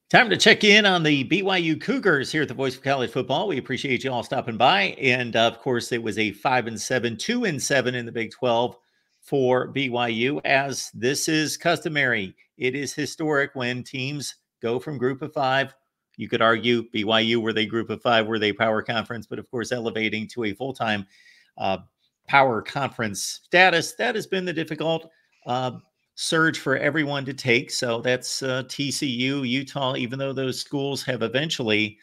Time to check in on the BYU Cougars here at the Voice of College Football. We appreciate you all stopping by. And of course, it was a 5-7, 2-7 in the Big 12 for BYU, as this is customary. It is historic when teams go from group of five. You could argue BYU, were they group of five, were they power conference, but of course, elevating to a full-time power conference status. That has been the difficult surge for everyone to take. So that's TCU, Utah, even though those schools have eventually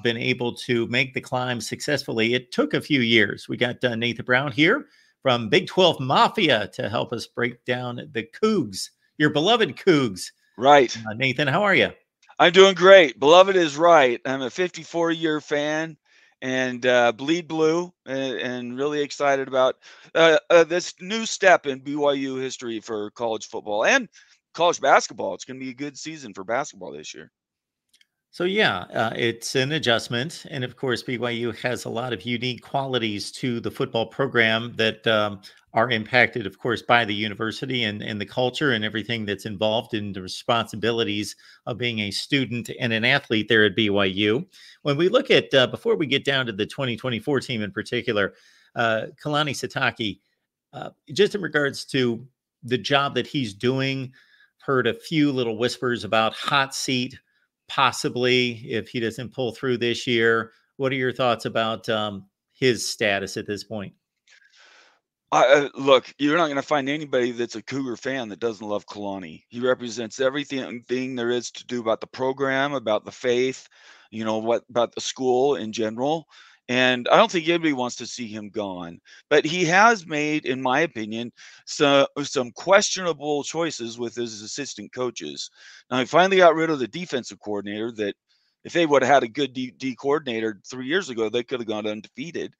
been able to make the climb successfully. It took a few years. We got Nathan Brown here from Big 12 Mafia to help us break down the Cougs, your beloved Cougs. Right. Nathan, how are you? I'm doing great. Beloved is right. I'm a 54-year fan and bleed blue and really excited about this new step in BYU history for college football and college basketball. It's going to be a good season for basketball this year. So yeah, it's an adjustment, and of course, BYU has a lot of unique qualities to the football program that are impacted, of course, by the university and the culture and everything that's involved in the responsibilities of being a student and an athlete there at BYU. When we look at before we get down to the 2024 team in particular, Kalani Sitake, just in regards to the job that he's doing, heard a few little whispers about hot seat. Possibly, if he doesn't pull through this year. What are your thoughts about his status at this point? Look, you're not going to find anybody that's a Cougar fan that doesn't love Kalani. He represents everything there is to do about the program, about the faith, what about the school in general. And I don't think anybody wants to see him gone. But he has made, in my opinion, some questionable choices with his assistant coaches. Now, he finally got rid of the defensive coordinator that if they would have had a good D coordinator 3 years ago, they could have gone undefeated.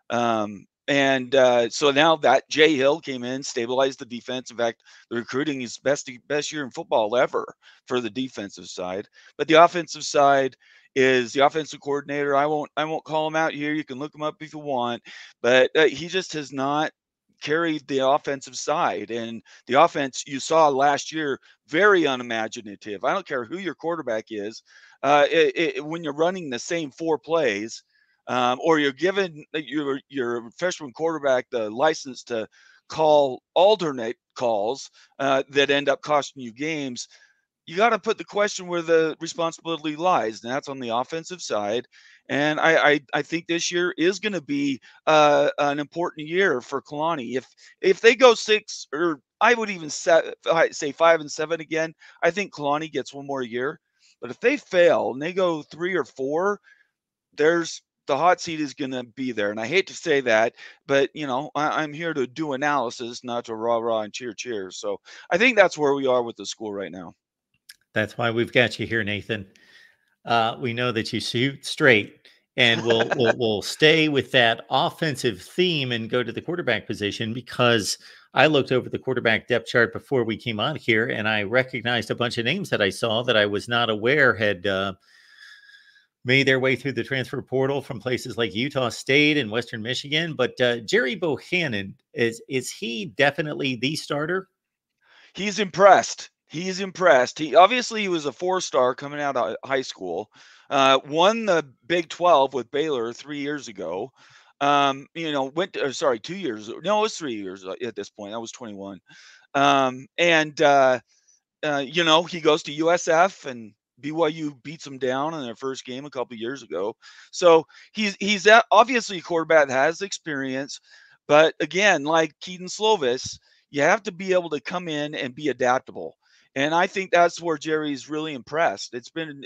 So now that Jay Hill came in, stabilized the defense. In fact, the recruiting is best year in football ever for the defensive side. But the offensive side is the offensive coordinator. I won't call him out here. You can look him up if you want, but he just has not carried the offensive side. And the offense you saw last year, very unimaginative. I don't care who your quarterback is. When you're running the same 4 plays, or you're giving your freshman quarterback the license to call alternate calls that end up costing you games, you got to put the question where the responsibility lies, and that's on the offensive side. And I think this year is going to be an important year for Kalani. If they go 6, or I would even say 5-7 again, I think Kalani gets one more year. But if they fail and they go 3 or 4, the hot seat is going to be there. And I hate to say that, but I'm here to do analysis, not to rah and cheer. So I think that's where we are with the school right now. That's why we've got you here, Nathan. We know that you shoot straight, and we'll stay with that offensive theme and go to the quarterback position, because I looked over the quarterback depth chart before we came on here, and I recognized a bunch of names that I saw that I was not aware had made their way through the transfer portal from places like Utah State and Western Michigan. But Jerry Bohannon, is he definitely the starter? He's impressed. He obviously he was a 4-star coming out of high school. Won the Big 12 with Baylor 3 years ago. 2 years. No, it was 3 years at this point. I was 21. He goes to USF, and BYU beats him down in their first game a couple of years ago. So he's obviously a quarterback that has experience, but again, like Keaton Slovis, you have to be able to come in and be adaptable. And I think that's where Jerry's really impressed. It's been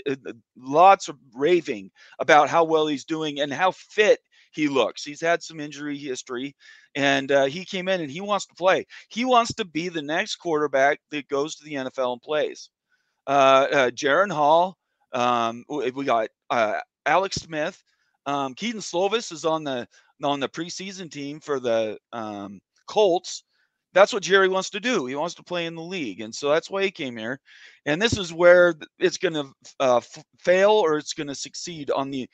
lots of raving about how well he's doing and how fit he looks. He's had some injury history, and he came in and he wants to play. He wants to be the next quarterback that goes to the NFL and plays. Jaron Hall, we got Alex Smith. Keaton Slovis is on the preseason team for the Colts. That's what Jerry wants to do. He wants to play in the league, and so that's why he came here. And this is where it's going to fail or it's going to succeed on the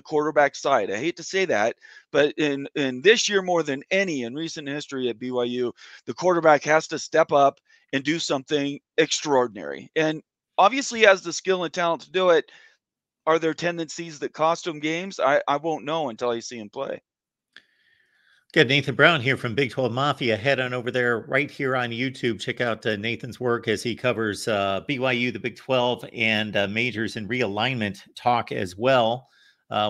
quarterback side. I hate to say that, but in this year more than any in recent history at BYU, the quarterback has to step up and do something extraordinary. And obviously has the skill and talent to do it. Are there tendencies that cost him games? I won't know until I see him play. Good. Nathan Brown here from Big 12 Mafia. Head on over there right here on YouTube. Check out Nathan's work as he covers BYU, the Big 12, and majors and realignment talk as well.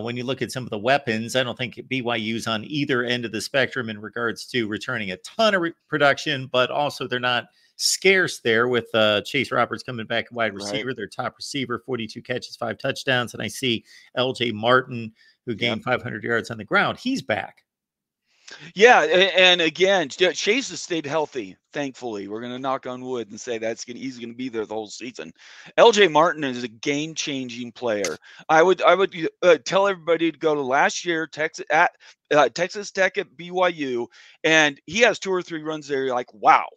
When you look at some of the weapons, I don't think BYU's on either end of the spectrum in regards to returning a ton of production, but also they're not scarce there with Chase Roberts coming back wide receiver, their top receiver, 42 catches, 5 touchdowns. And I see LJ Martin, who gained 500 yards on the ground. He's back. Yeah, and again, Chase has stayed healthy. Thankfully, we're going to knock on wood and say he's going to be there the whole season. LJ Martin is a game-changing player. I would tell everybody to go to last year Texas Tech at BYU, and he has 2 or 3 runs there. You're like, wow,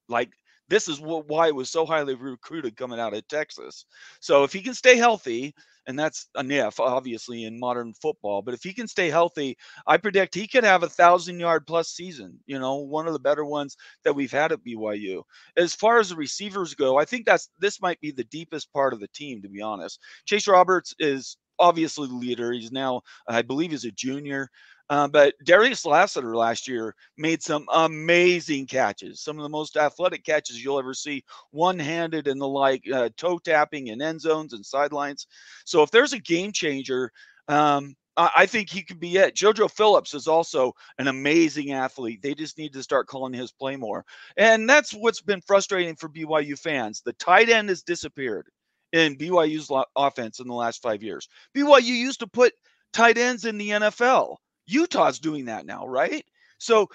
like this is why it was so highly recruited coming out of Texas. So if he can stay healthy, and that's an if, obviously, in modern football, but if he can stay healthy, I predict he could have 1,000-yard plus season, one of the better ones that we've had at BYU. As far as the receivers go, I think this might be the deepest part of the team, to be honest. Chase Roberts is obviously the leader. He's now, I believe, he's a junior. But Darius Lassiter last year made some amazing catches, some of the most athletic catches you'll ever see, one-handed and the like, toe tapping in end zones and sidelines. So if there's a game changer, I think he could be it. JoJo Phillips is also an amazing athlete. They just need to start calling his play more. And that's what's been frustrating for BYU fans. The tight end has disappeared in BYU's offense in the last 5 years. BYU used to put tight ends in the NFL. Utah's doing that now, right? So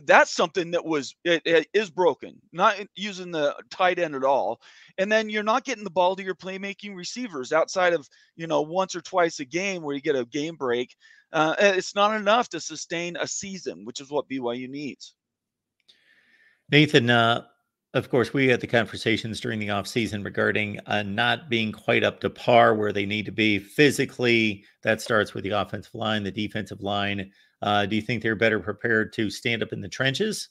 that's something that it is broken, not using the tight end at all. And then you're not getting the ball to your playmaking receivers outside of, once or twice a game where you get a game break. It's not enough to sustain a season, which is what BYU needs. Nathan, of course, we had the conversations during the offseason regarding not being quite up to par where they need to be physically. That starts with the offensive line, the defensive line. Do you think they're better prepared to stand up in the trenches?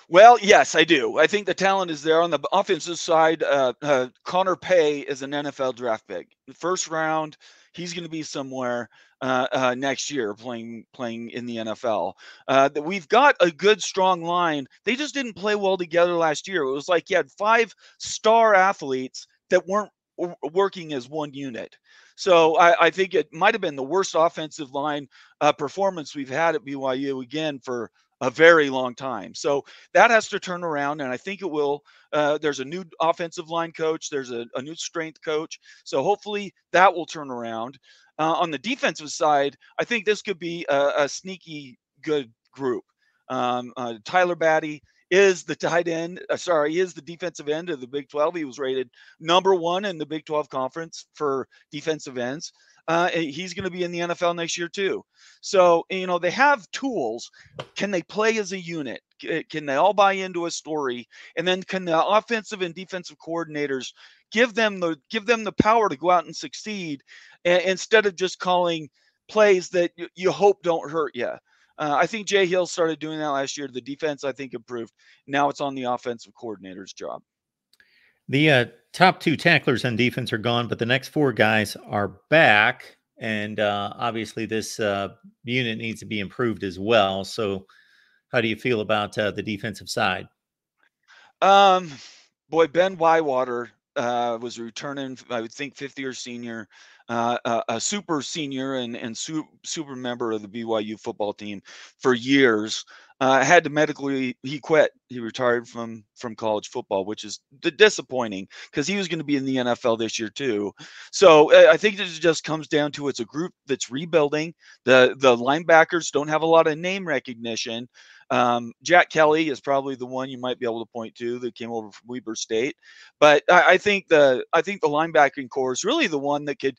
Well, yes, I do. I think the talent is there on the offensive side. Connor Pay is an NFL draft pick. The first round, he's going to be somewhere next year playing in the NFL. We've got a good, strong line. They just didn't play well together last year. It was like you had 5 star athletes that weren't working as one unit. So I think it might have been the worst offensive line performance we've had at BYU again for a very long time. So that has to turn around, and I think it will. There's a new offensive line coach. There's a new strength coach. So hopefully that will turn around. On the defensive side, I think this could be a sneaky good group. Tyler Batty is the tight end. He is the defensive end of the Big 12. He was rated number 1 in the Big 12 conference for defensive ends. He's going to be in the NFL next year too. So, they have tools. Can they play as a unit? Can they all buy into a story? And then can the offensive and defensive coordinators give them the power to go out and succeed instead of just calling plays that you hope don't hurt you? I think Jay Hill started doing that last year. The defense, I think, improved. Now it's on the offensive coordinator's job. The top 2 tacklers on defense are gone, but the next 4 guys are back. And obviously this unit needs to be improved as well. So how do you feel about the defensive side? Boy, Ben Wywater was returning, I would think, 50-year senior, a super senior and super member of the BYU football team for years. Had to he quit. He retired from college football, which is disappointing because he was going to be in the NFL this year too. So I think this just comes down to it's a group that's rebuilding. The linebackers don't have a lot of name recognition. Jack Kelly is probably the one you might be able to point to that came over from Weber State, but I think the linebacking core is really the one that could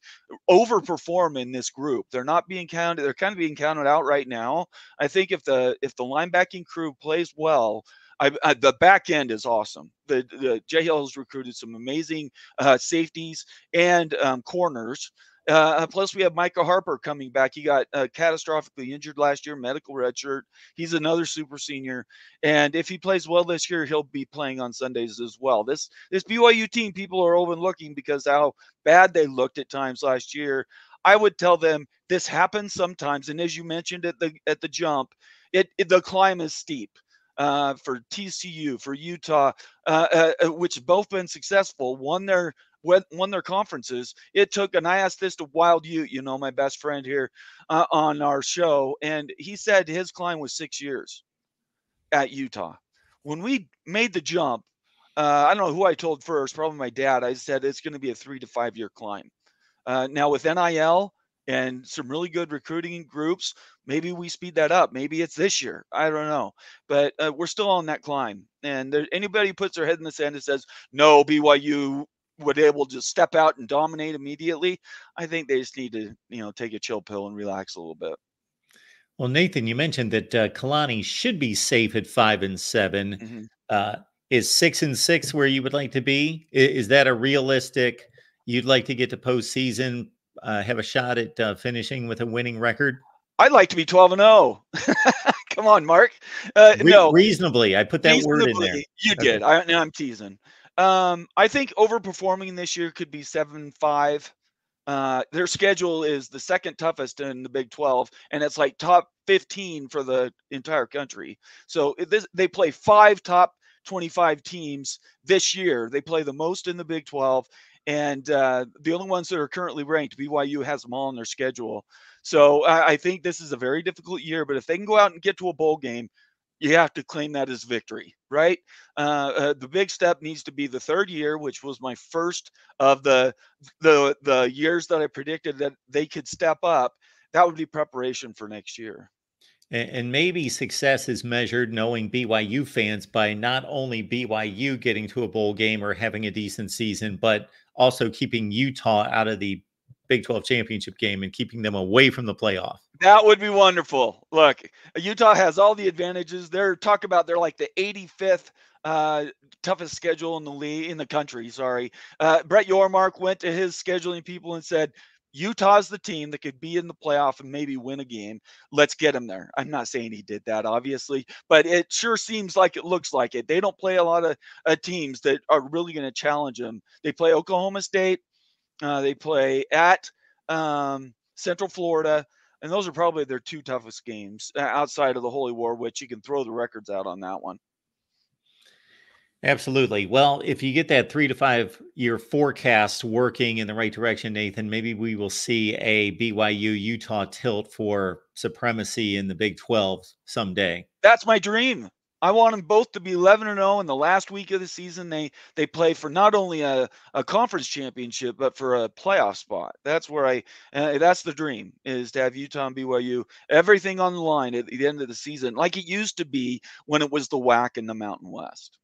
overperform in this group. They're not being counted. They're kind of being counted out right now. I think if the linebacking crew plays well, the back end is awesome. The Jay Hill has recruited some amazing safeties and corners. Plus, we have Micah Harper coming back. He got catastrophically injured last year, medical redshirt. He's another super senior, and if he plays well this year, he'll be playing on Sundays as well. This BYU team, people are overlooking because how bad they looked at times last year. I would tell them this happens sometimes, and as you mentioned at the jump, the climb is steep. For TCU, for Utah, which have both been successful, won their conferences. It took, and I asked this to Wild Ute, my best friend here on our show, and he said his climb was 6 years at Utah. When we made the jump, I don't know who I told first, probably my dad. I said it's going to be a 3 to 5 year climb. Now with NIL and some really good recruiting groups, maybe we speed that up. Maybe it's this year. I don't know, but we're still on that climb. And anybody who puts their head in the sand and says no, BYU would able to step out and dominate immediately, I think they just need to take a chill pill and relax a little bit. Well, Nathan, you mentioned that Kalani should be safe at 5-7. Mm-hmm. Is 6-6 where you would like to be? Is that a realistic? You'd like to get to postseason, have a shot at finishing with a winning record? I'd like to be 12-0. Come on, Mark. No, reasonably. I put that word in there. You did. I'm teasing. I think overperforming this year could be 7-5. Their schedule is the second toughest in the Big 12, and it's like top 15 for the entire country. So they play 5 top 25 teams this year. They play the most in the Big 12, and the only ones that are currently ranked, BYU has them all on their schedule. So I think this is a very difficult year, but if they can go out and get to a bowl game, you have to claim that as victory, right? The big step needs to be the third year, which was my first of the years that I predicted that they could step up. That would be preparation for next year. And maybe success is measured, knowing BYU fans, by not only BYU getting to a bowl game or having a decent season, but also keeping Utah out of the Big 12 championship game and keeping them away from the playoff. That would be wonderful. Look, Utah has all the advantages. They're like the 85th toughest schedule in the country. Sorry. Brett Yormark went to his scheduling people and said, Utah's the team that could be in the playoff and maybe win a game. Let's get him there. I'm not saying he did that, obviously, but it sure seems like it looks like it. They don't play a lot of teams that are really going to challenge them. They play Oklahoma State. They play at Central Florida. And those are probably their 2 toughest games outside of the Holy War, which you can throw the records out on that one. Absolutely. Well, if you get that 3 to 5 year forecast working in the right direction, Nathan, maybe we will see a BYU Utah tilt for supremacy in the Big 12 someday. That's my dream. I want them both to be 11-0 in the last week of the season. They play for not only a conference championship, but for a playoff spot. That's where that's the dream, is to have Utah and BYU, everything on the line at the end of the season, like it used to be when it was the WAC and the Mountain West.